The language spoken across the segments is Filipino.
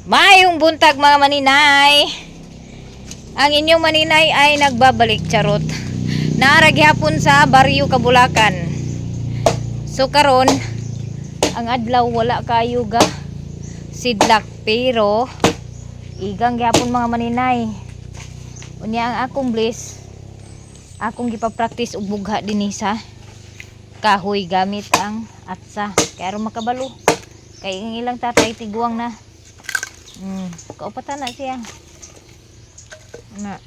Mayong buntag mga maninay. Ang inyong maninay ay nagbabalik charot. Naaraghapon sa Baryo Kabulakan. So karon ang adlaw wala kayo ga sidlak pero igang gyapon mga maninay. Unya ang akong bliss akong gipa-practice og bugha dinhi sa kahoy gamit ang atsa. Kaya aron makabalo. Kay ang ilang tatay tiguang na. Kaupatan na siya. Na.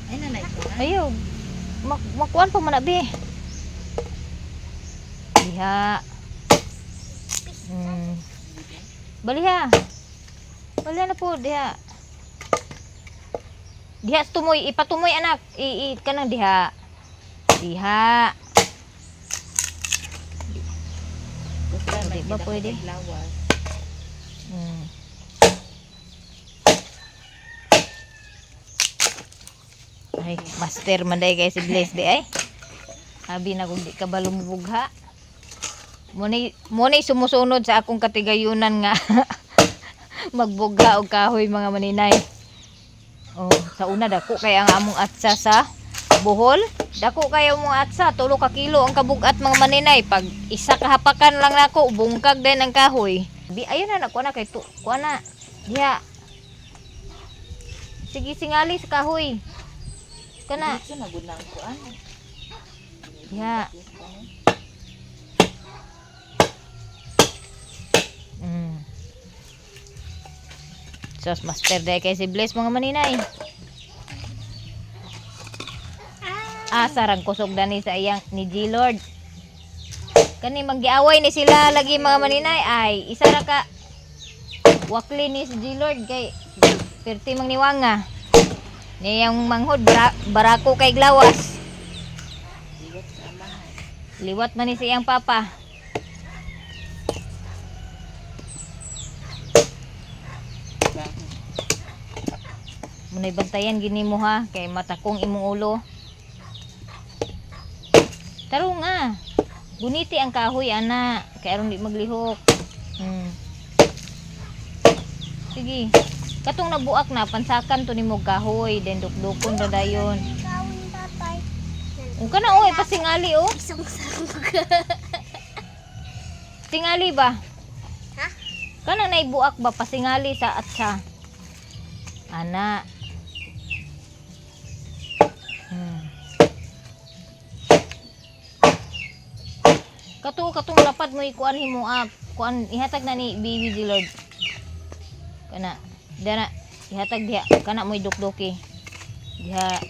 Ay nanay ko. Ayaw. Makuan pa man abi. Diha. Baliha. Baliha na po diha. Diha tumoy, ipatumoy anak. Kanang diha. Diha. Di ba pwede? Ay, master man day guys si Blaze di ay. Abi na kung di ka ba lumubugha. Munay sumusunod sa akong katigayunan nga magbugha og kahoy mga maninay. Oh, sa una dako kay ang among atsa sa Bohol. Dako kayo mo atsa 3 ka kilo ang kabugat mga maninay. Pag isa kahapakan lang nako bungkag din ang kahoy. Di ayun na nako na kay kuha na. Diha. Sige singali sa kahoy. Kana. Ito na gud nang kuan. Diha. Sos master day kay si Bless mga maninay. Sarang kusog dani sa iyang ni G-Lord. Kani maggiaway ni sila lagi mga maninay ay isa ra ka wakli ni si G-Lord kay perti mang niwanga. Niyang manghod barako kay glawas. Liwat man ni sa iyang papa. Munay bantayan gini mo ha kay matakong imong ulo. Taro nga. Guniti ang kahoy ana kay aron di maglihok. Sige. Katong nabuak na pansakan to nimo kahoy den dukdukon ra dayon. Ug kana oy pasingali oh. Tingali ba? Ha? Kana naibuak ba pasingali sa atsa? Ana. Katong lapad mo ikuan himo kuan ihatag na ni Baby G-Lord. Kana dana ihatag diha kana mo idukdoki. Diha.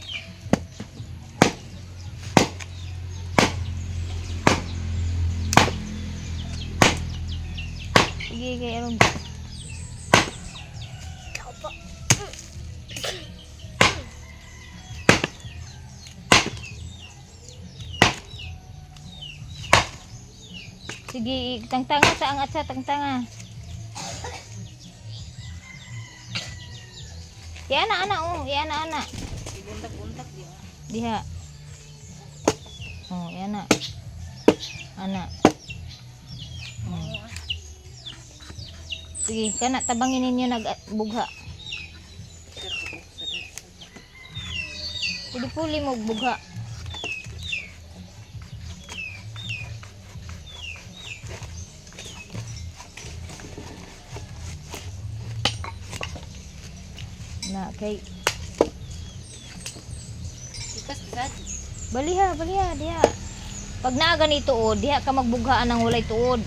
Sige kay aron. Sige, tangtanga sa angat sa tangtanga. Yan ana oh, yan ana. Ibuntak-buntak diha. Diha. Oh, yan na. Ana. Sige, kana tabangin ninyo nagbugha. Puli mo bugha. Na kay Ikas sad. baliha diha. Pag naa ganito oh, diha ka magbughaan ng walay tuod.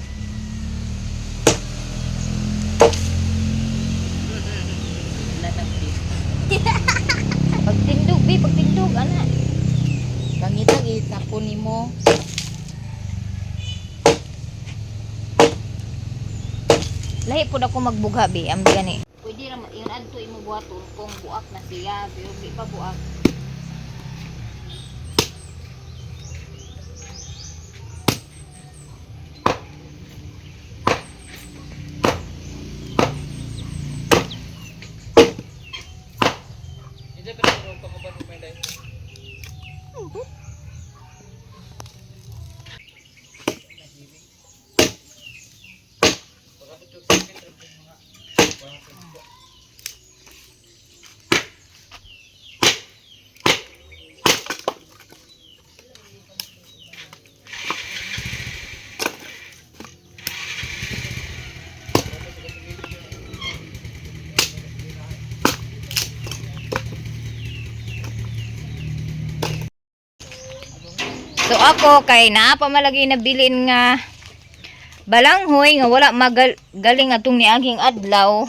Pagtindog ana. Pangitag itapon nimo. Lahi pud ako magbugha bi, ambi gani. Pwede ra yun adto imo buhaton kung buak na siya, pero di pa buak. Ide pero pa ko ba may dai. ako kay naa pa malagi na bilin nga balanghoy nga wala magaling atong niaging adlaw.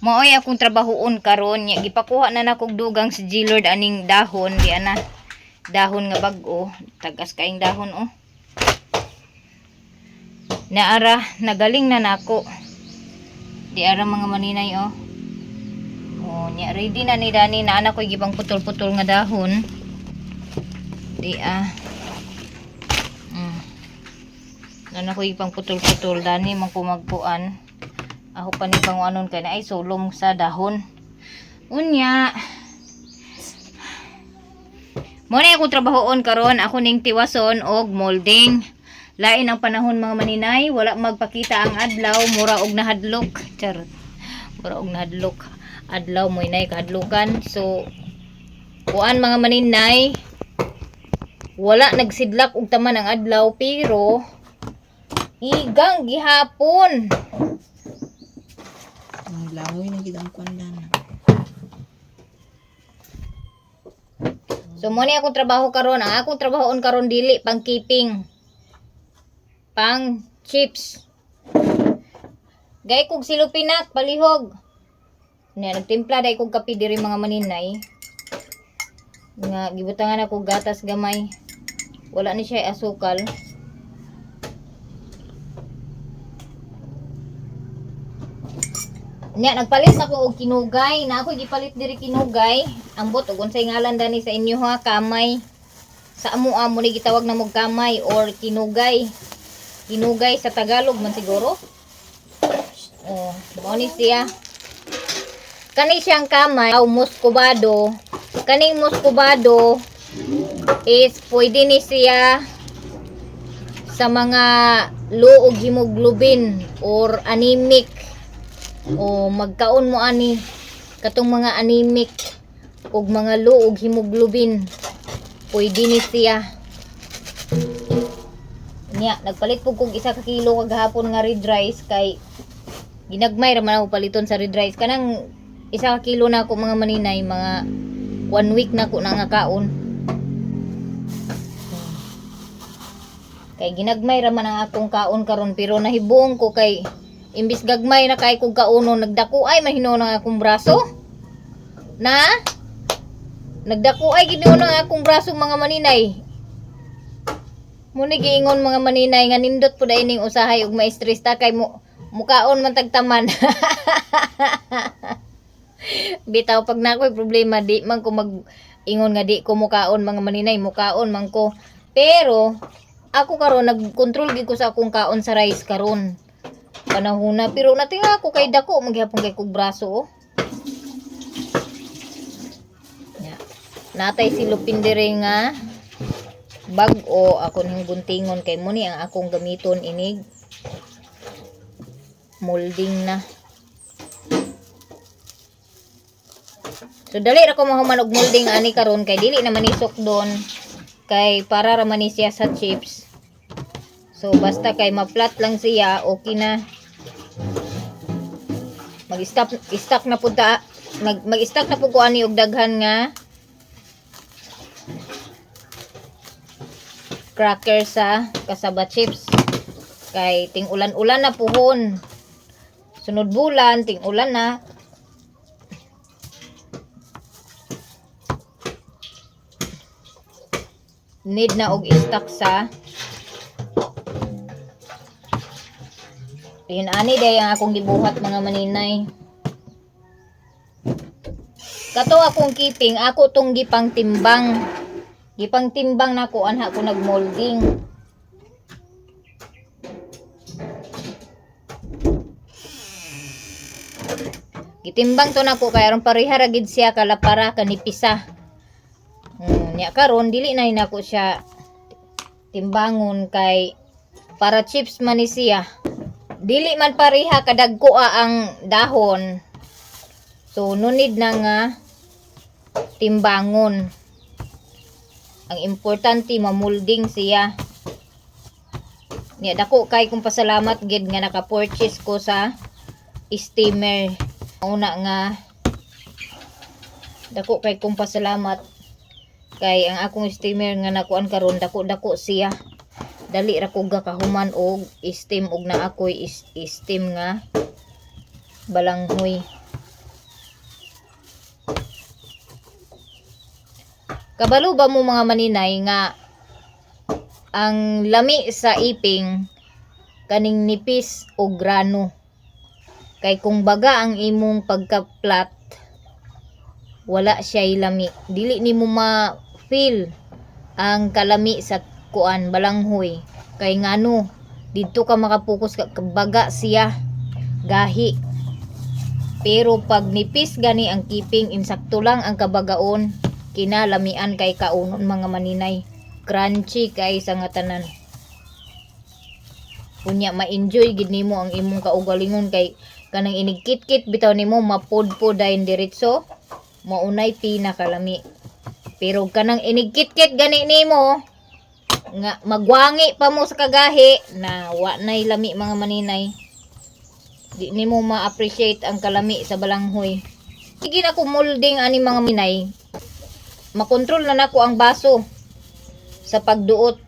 Maoy akong trabahoon karon nya gipakuha na nakog dugang si G-Lord aning dahon di ana. Dahon nga bag-o, tagas kaing dahon oh. Naara nagaling na nako. Di ara mga maninay oh. Oh, nya ready na ni Dani na anak ko gibang putol-putol nga dahon. Di Nana ko ipang putol-putol Dani man ko magpuan. Ako pa ni pang anon kay na ay sulong sa dahon. Unya. Mo na ako trabahoon karon, ako ning tiwason og molding. Lain ang panahon mga maninay, wala magpakita ang adlaw, mura og nahadlok. Charot. Mura og nahadlok. Adlaw mo inay kahadlukan. So kuan mga maninay, wala nagsidlak og taman ang adlaw pero igang gihapon. Ang langoy na gidang kuandan. So mo ni akong trabaho karon, ang akong trabahoon karon dili pang keeping. Pang chips. Gay kog silupinak palihog. Nya nagtimpla day kog kape diri mga maninay. Nga gibutangan ako gatas gamay. Wala ni siya asukal. Nya nagpalit na ko og kinugay, na ako gipalit diri kinugay. Ambot og unsay ngalan dani sa inyo ha, kamay. Sa amo ni gitawag na mog kamay or kinugay. Kinugay sa Tagalog man siguro. Oh, mo ni siya. Kani siyang kamay, muskobado. Kaning muskobado is pwede ni siya sa mga low og hemoglobin or anemic. O magkaon mo ani katong mga anemic ug mga low og hemoglobin, pwede ni siya. Nya nagpalit pug kog 1 kilo kagahapon nga red rice kay ginagmay ra man ako paliton sa red rice. Kanang 1 kilo na ako mga maninay, mga 1 week na ako na nga kaon. Kay ginagmay ra man ang akong kaon karon pero nahibuong ko kay imbis gagmay na kay kog kauno, nagdako ay mahino ng akong braso. Na? Nagdako ay gid ng akong braso mga maninay. Muni giingon mga maninay nga nindot pud ay ning usahay ug ma-stress ta kay mukaon man tagtaman. Bitaw pag nakoy problema di man ko mag-ingon nga di ko mukaon mga maninay, mukaon man ko. Pero ako karon nagkontrol gid ko sa akong kaon sa rice karon. Panahuna pero natinga ako kay dako maghapon kay kog braso oh. Yeah. Natay silupin dire nga bag-o ako ning guntingon kay muni ang akong gamiton inig molding na. So dali ra ko mahuman og molding ani karon kay dili naman isok doon kay para ra man ni siya sa chips. So basta kay ma-flat lang siya okay na. Mag-stack na pud ta mag-stack na pud ko ani og daghan nga cracker sa kasaba chips. Kay ting ulan-ulan na puhon. Sunod bulan ting ulan na. Need na og i-stack sa yun ani day ang akong gibuhat mga maninay. Kato akong keeping, ako tong gipang timbang. Gipang timbang nako anha ko nagmolding. Gitimbang to nako kay aron pareha ra gid siya kalapara kanipisa. Nya karon dili na nako siya timbangon kay para chips man ni siya. Dili man pareha kadagko ang dahon. So no need na nga timbangon. Ang importante mamolding siya. Nya dako kay kung pasalamat gid nga naka-purchase ko sa steamer. Una nga dako kay kung pasalamat Kay ang akong steamer nga nakuan karon dako-dako siya. Dali ra ko gakahuman og steam og na ako'y steam nga balanghoy. Kabalo ba mo mga maninay nga ang lami sa iping kaning nipis o grano? Kay kung baga ang imong pagka-plat, wala siya'y lami. Dili nimo ma-feel ang kalami sa kuan balanghoy. Kay ngano, dito ka makapokus ka baga siya gahi. Pero pag nipis gani ang kiping, insakto lang ang kabagaon, kinalamian kay kaunon mga maninay. Crunchy kay sa nga tanan. Kunya ma-enjoy gid nimo ang imong kaugalingon kay kanang inigkit-kit bitaw nimo mapod-podayon diretso maunay pinakalami. Pero kanang inigkit-kit gani nimo nga magwangi pa mo sa kagahi na wa nay lami mga maninay. Di nimo ma-appreciate ang kalami sa balanghoy. Sige na ko molding ani mga minay. Makontrol na nako ang baso sa pagduot.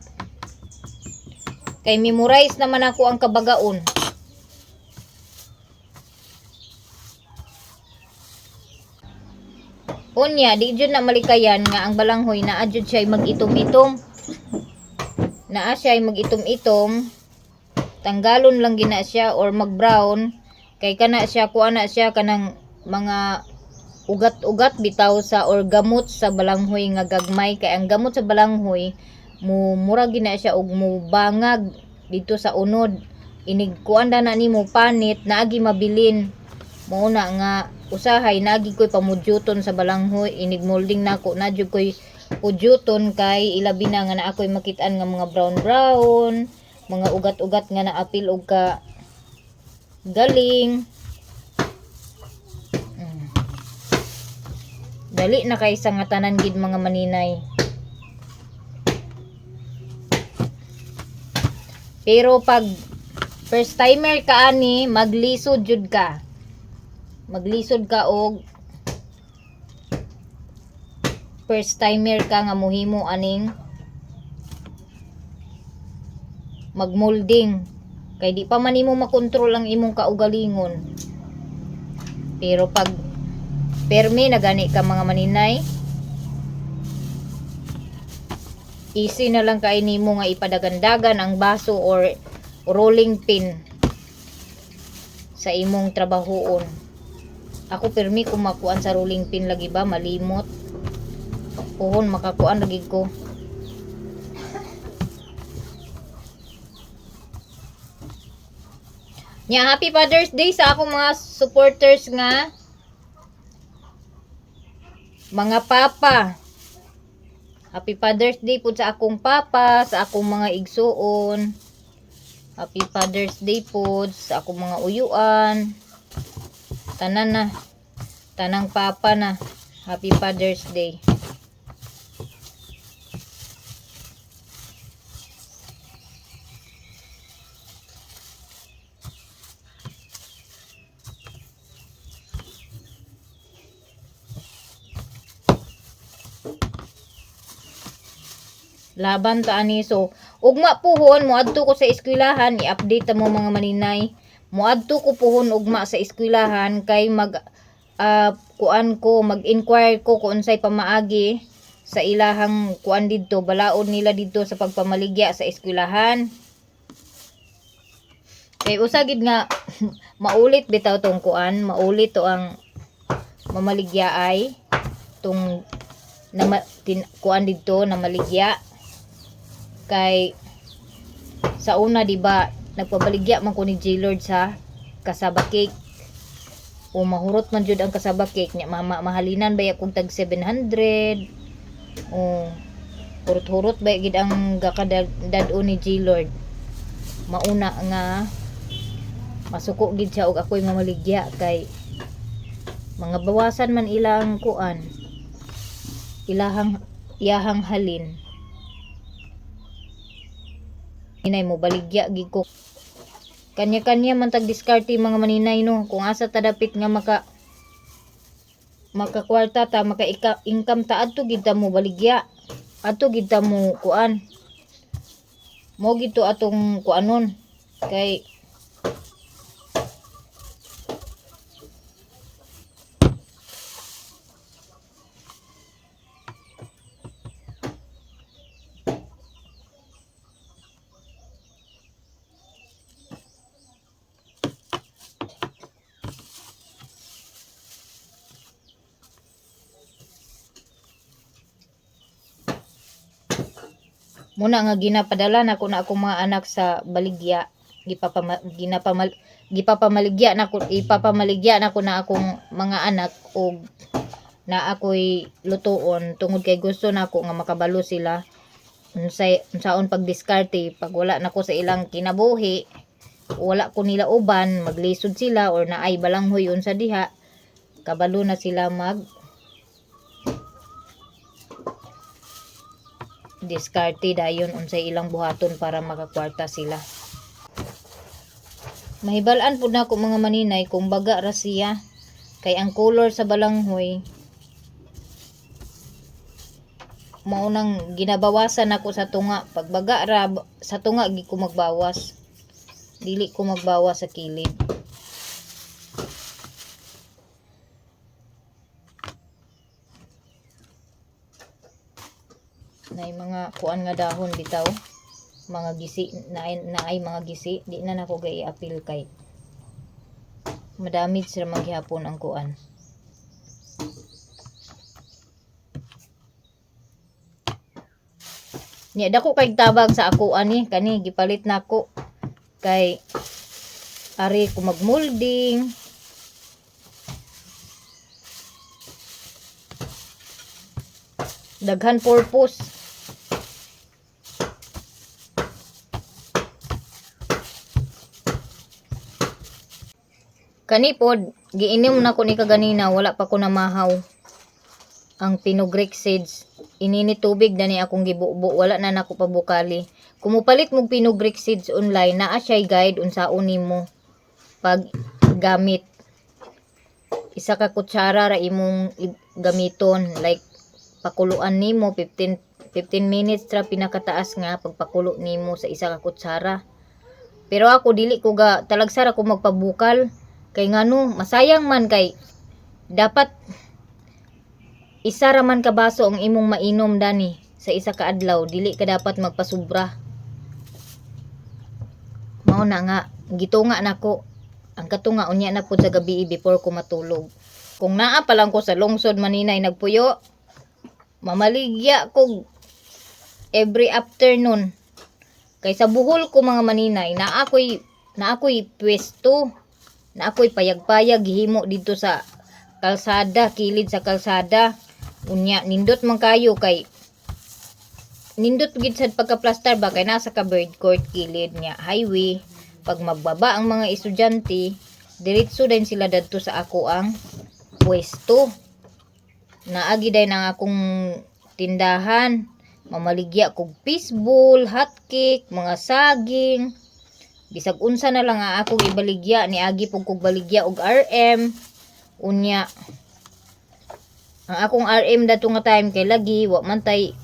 Kay memorize naman ako ang kabagaon. Unya, di jud na malikayan nga ang balanghoy naa jud siya mag-itom-itom. Naa siya mag-itom-itom. Tanggalon lang gina siya or mag-brown. Kay kana siya kuana siya kanang mga ugat-ugat bitaw sa or gamot sa balanghoy nga gagmay. Kay ang gamot sa balanghoy mura gina siya og mubangag dito sa unod. Inigkuan na nimo panit naagi mabilin. Mao na nga usahay naagi koy pamudyuton sa balanghoy. Inigmolding nako na jud koy pudyuton kay ilabi na nga na ako'y makit-an nga mga brown mga ugat-ugat nga naapil og ka galing. Dali na kay sa nga tanan gid mga maninay. Pero pag first timer ka ani, maglisod jud ka. Maglisod ka og first timer ka nga mohimo aning magmolding. Kay di pa man nimo makontrol ang imong kaugalingon. Pero pag permi na gani ka mga maninay, easy na lang kay nimo nga ipadagandagan ang baso or rolling pin sa imong trabahoon. Ako permi kung makuan sa rolling pin lagi ba malimot. Puhon makakuan lagi ko. Nya happy Father's Day sa akong mga supporters nga mga papa. Happy Father's Day po sa akong papa, sa akong mga igsuon. Happy Father's Day po sa akong mga uyuan. Tanan na. Tanang papa na. Happy Father's Day. Laban ta ani. So ugma puhon moadto ko sa eskwelahan, i-update mo mga maninay. Moadto ko puhon ugma sa eskwelahan kay mag-inquire ko kung unsay pamaagi sa ilahang kuan didto, balaod nila didto sa pagpamaligya sa eskwelahan. Kay usagid nga maulit bitaw tong kuan, maulit to ang mamaligya ay tong kuan didto na maligya. Kay sa una di ba nagpabaligya man ko ni J-Lord sa kasaba cake. O mahurot man jud ang kasaba cake nya mahalinan ba kung tag 700. O hurot-hurot ba gid ang gakadad-o ni J-Lord. Mauna nga masuko gid siya og ako'y mamaligya kay mga bawasan man ilang kuan. Iyahang halin. Inay mo baligya gid ko. Kanya-kanya man tag diskarte mga maninay no. Kung asa ta dapit nga maka kwarta ta, maka income ta adto gid ta mo baligya. ato gid ta mo kuan. Mo gito atong kuanon kay muna nga ginapadala na ko na akong mga anak sa baligya. Gipapamaligya na ko, ipapamaligya na ko na akong mga anak og na ako'y lutuon tungod kay gusto na ako nga makabalo sila unsaon pagdiskarte pag wala na ko sa ilang kinabuhi, wala ko nila uban, maglisod sila or naay balanghoy unsa diha, kabalo na sila mag diskarte dayon unsay ilang buhaton para makakwarta sila. Mahibal-an pud na ko mga maninay kung baga ra siya kay ang color sa balanghoy maunang ginabawasan ako sa tunga. Pag baga ra sa tunga gi ko magbawas, dili ko magbawas sa kilid. Nay mga kuan nga dahon bitaw, mga gisi naay mga gisi, di na nako gay-apil kay madamid sila maghapon ang kuan. Nya dako kay tabang sa ako ani kani gipalit nako kay ari ko magmolding. Daghan purpose. Kani pod giinom na ko ni kaganina, wala pa ko namahaw ang pinugric seeds. Inini tubig na ni akong gibubo, wala na nako pabukali. Kumupalit mo pinugric seeds online, naa siya guide unsaon nimo pag gamit. Isa ka kutsara ra imong gamiton, like pakuluan nimo 15 minutes ra pinakataas nga pagpakulo nimo sa isa ka kutsara. Pero ako dili ko ga talagsara ko magpabukal kay ngano masayang man kay dapat isa ra man ka baso ang imong mainom dani sa isa ka adlaw, dili ka dapat magpasubra. Mao na nga gitunga nako ang katunga unya na pud sa gabi before ko matulog. Kung naa pa lang ko sa lungsod maninay nagpuyo, mamaligya ko every afternoon. Kay sa buhol ko mga maninay na ako'y pwesto, na ako'y payag-payag himo dito sa kalsada, kilid sa kalsada. Unya nindot man kayo kay nindot gid sad pagka-plaster ba kay nasa ka bird court kilid nya highway. Pag magbaba ang mga estudyante, diretso din sila dadto sa ako ang pwesto. Naagi din ang akong tindahan. Mamaligya kog fishball, hotcake, mga saging. Bisag unsa na lang nga akong ibaligya, niagi pug kog baligya og RM. Unya ang akong RM dato nga time kay lagi wa man tay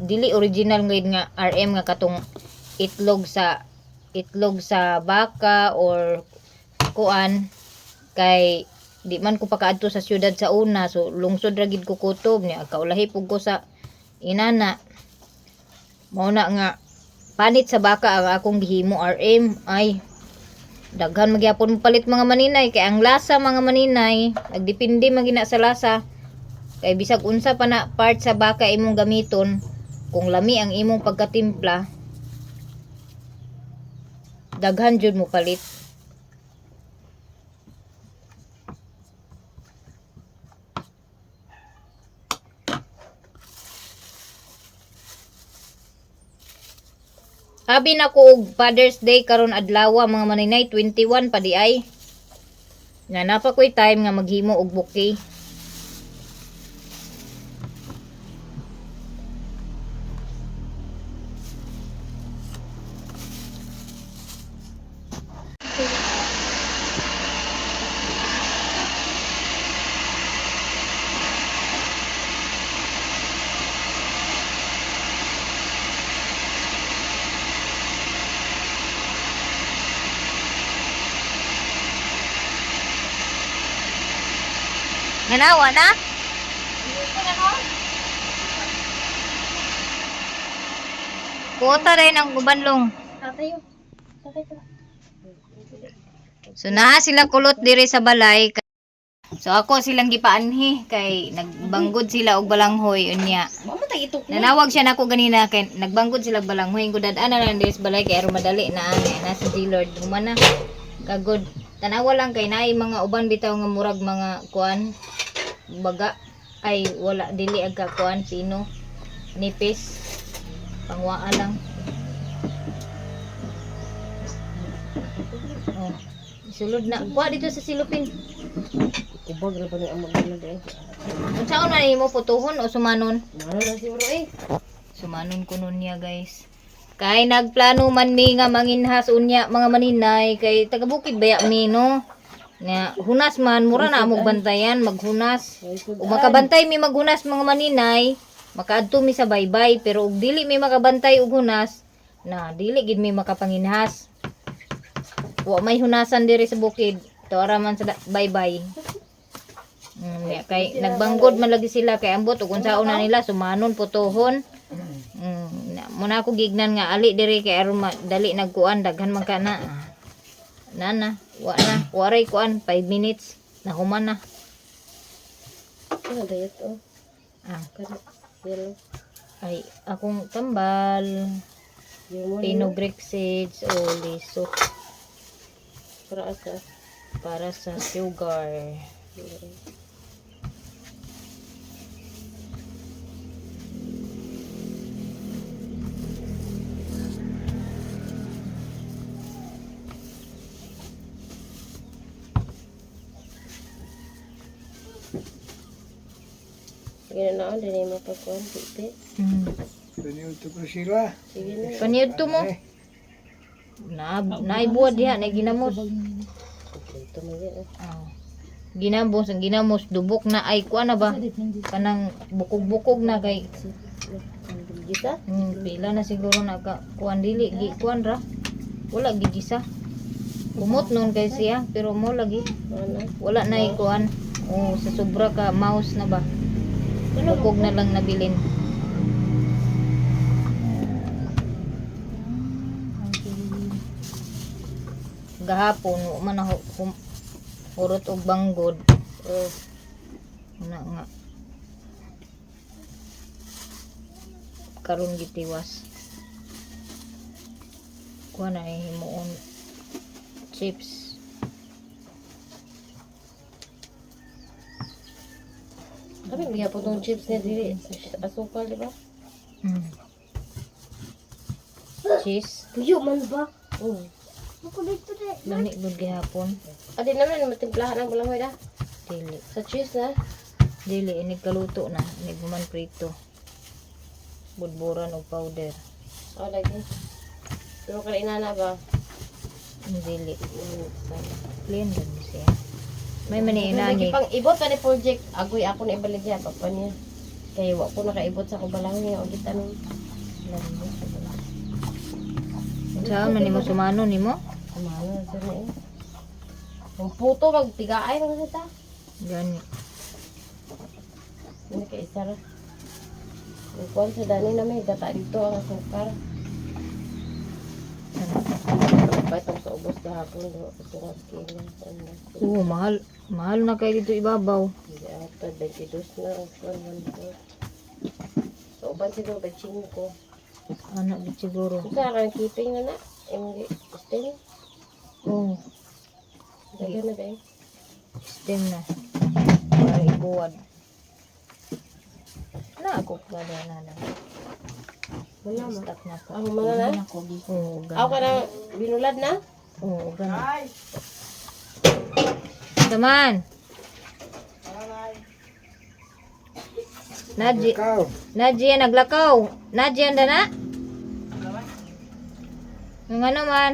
dili original nga RM nga katong itlog sa baka or kuan, kay di man ko pakaadto sa syudad sa una, so lungsod ra gid ko kutob niya kaulahi pug ko sa inana. Mao na nga panit sa baka ang akong gihimo RM. Ay daghan magyapon palit mga maninay kay ang lasa mga maninay nagdepende magina sa lasa. Kay bisag unsa pa na part sa baka imong gamiton, kung lami ang imong pagkatimpla, daghan jud mo palit. Abi na ko og Father's Day karon adlaw mga maninay, 21 pa di ay. Nga napa ko'y time nga maghimo og bouquet. Ganawa na? Kuota rin ang gubanlong. Tatayo. Tatay ka. So naa sila kulot diri sa balay. So ako silang gipaanhi kay nagbanggod sila og balanghoy unya. Mama tayo itok na. Nanawag siya nako ganina kay nagbanggod sila og balanghoy ko dad-ana na diri sa balay kay aron madali na ani na si G-Lord humana. Kagod tanawa lang kay naay mga uban bitaw nga murag mga kuan baga ay wala dili agka kuan pino nipis pangwaa lang. Oh. Sulod na. Kuha dito sa silupin. Kubag na pa ng amag na dahil. Kung saan na mo putuhon o sumanon? Ano na siguro eh. Sumanon ko nun niya guys. Kay nagplano man mi nga manginhas unya mga maninay kay taga-bukid baya mi no. Nga hunas man mura na amog bantayan maghunas. Ug makabantay mi maghunas mga maninay, makaadto mi sa baybay pero ug dili mi makabantay og hunas na dili gid mi makapanginhas. Wa may hunasan diri sa bukid. Tuara man sa baybay. Kay nagbanggod man lagi sila kay ambot ug unsaon na nila sumanon putuhon. Muna ako gignan nga ali diri kay aron dali nagkuan daghan man kana. Nana, waray kuan 5 minutes na human na. Ano dayat oh. Ah, Kada yellow. ay akong tambal, Pinogrix seeds o liso Para asa. para sa sugar. Sige na ako, din mo pagkuhan. Pipi. Paniud to ko sila. Sige na. Paniud to mo. Naibuad diha na ginamos. Ito mo yan eh. Oh. Ginamos dubok na ay kuan na ba? Kanang bukog-bukog na kay Gisa? pila na siguro na ka kuan dili gi kuan ra. Wala gi gisa. Kumot nun kay siya pero mo lagi Ano? wala na kuan. Oh, sa sobra ka mouse na ba? Bukog na lang nabilin. Gahapon man ako hurot og banggod. Nga karon gitiwas. Kuha na himuon chips. Kami bigyan po itong chips niya dili. Asukal, di ba? Cheese. Tuyo man ba? Oo. Lami gud gihapon. Adi naman, matimplahan ang balanghoy da. Dili. Sa cheese na. Dili inig kaluto na, inig man prito. Budburan og powder. O, lagi. Pero kaina na ba? Dili. Plain lang siya. May maniinagi. Pang ibot pa ni project. Agoy ako na ibaligya. Papa niya. Kaya wa ko nakaibot sa kubalanghoy. O gitanong. Saan man nimo sumano nimo? Kumano na siya na eh. Kung puto, magtigaay na kasi ta. Gani. Hindi ka isa ra. Yung kuwan sa dani na may data dito ang asukar. Pa itong sa ubos kahapon. Ito nga skin. Oo, mahal. Mahal na kayo dito ibabaw. Hindi ata, 22 na. So, uban siguro, 25. Anak di siguro. Isa ka ng keeping na na. Yung stem. Oo, Dagan na ba eh. stem na. Para ibuwad. Na ako kada na lang. Wala ma. Stop na ko. Ang mga na. Oo, Ako ka gani. na binulad na. Oo, gani. Taman. Naji, Ikaw. Naji naglakaw. Naji anda na? Nga naman.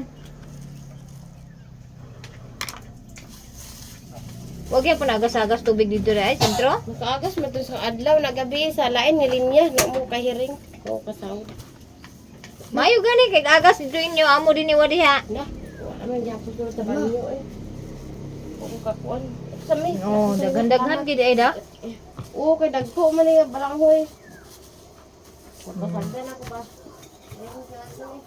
Huwag yan po nagas-agas tubig dito na ay, sentro. Nakaagas mo to sa adlaw na gabi sa lain ni linya. Na mo kahiring. Oo, kasawad. Mayo gani, kay agas dito inyo, amo din iwa diha. Na, wala man dyan po sa banyo eh. Kung kakuan, sa mi. Oh, daghan-daghan gid ay da. Oo, kay dagko man ni balanghoy. Pagkasagdan ako ba? Ayun sa ato ni.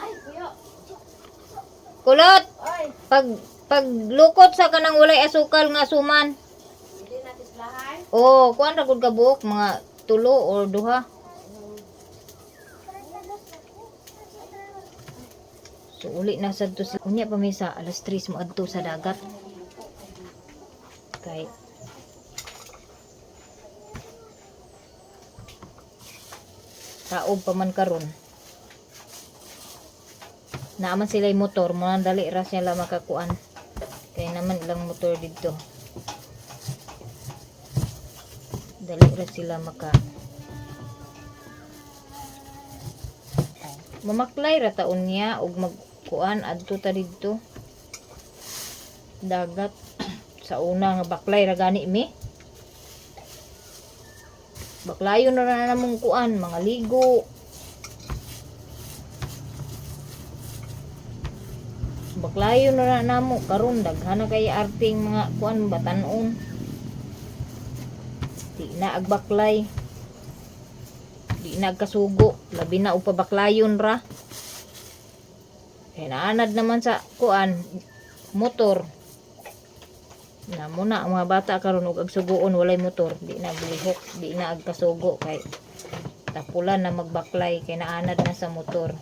Ay, kuya. Kulot, Ay, pag lukot sa kanang walay asukal nga suman. hindi natin lahay. Oh, kuan ra gud ka buok mga 3 or 2. So uli na sad to sila. Unya pa may sa alas 3 mo adto sa dagat. Kay taob pa man karon. Naaman sila yung motor, mo nang dali ra sila makakuan. Kaya naman ilang motor dito. Dali ra sila maka mamaklay ra taon niya og magkuan adto ta didto dagat sa una nga baklay ra gani mi baklayon na namong kuan mga ligo baklayon na namo karon daghan na kay arting mga kuan batanon di na agbaklay di nagkasugo labi na upa baklayon ra kaya naanad naman sa kuan motor na muna ang mga bata karon og agsugoon walay motor di na bulihok di na agkasugo kay tapulan na magbaklay kay naanad na sa motor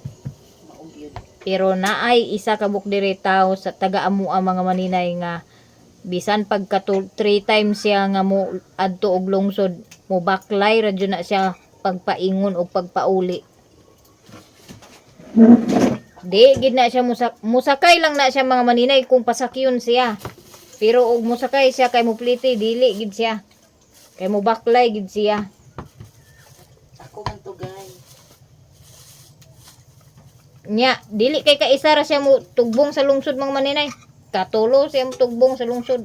pero naay isa ka bukdiri tawo sa taga-amo ang mga maninay nga bisan pagka 3 times siya nga mo adto og lungsod mo baklay ra jud na siya pagpaingon o pagpauli. Di gid na siya musakay lang na siya mga maninay kung pasakyon siya. Pero og musakay siya kay mupliti dili gid siya. Kay mo baklay gid siya. Ako man to guys. Nya, dili kay kaisa ra siya mo tugbong sa lungsod mga maninay. Katulo siya mo tugbong sa lungsod.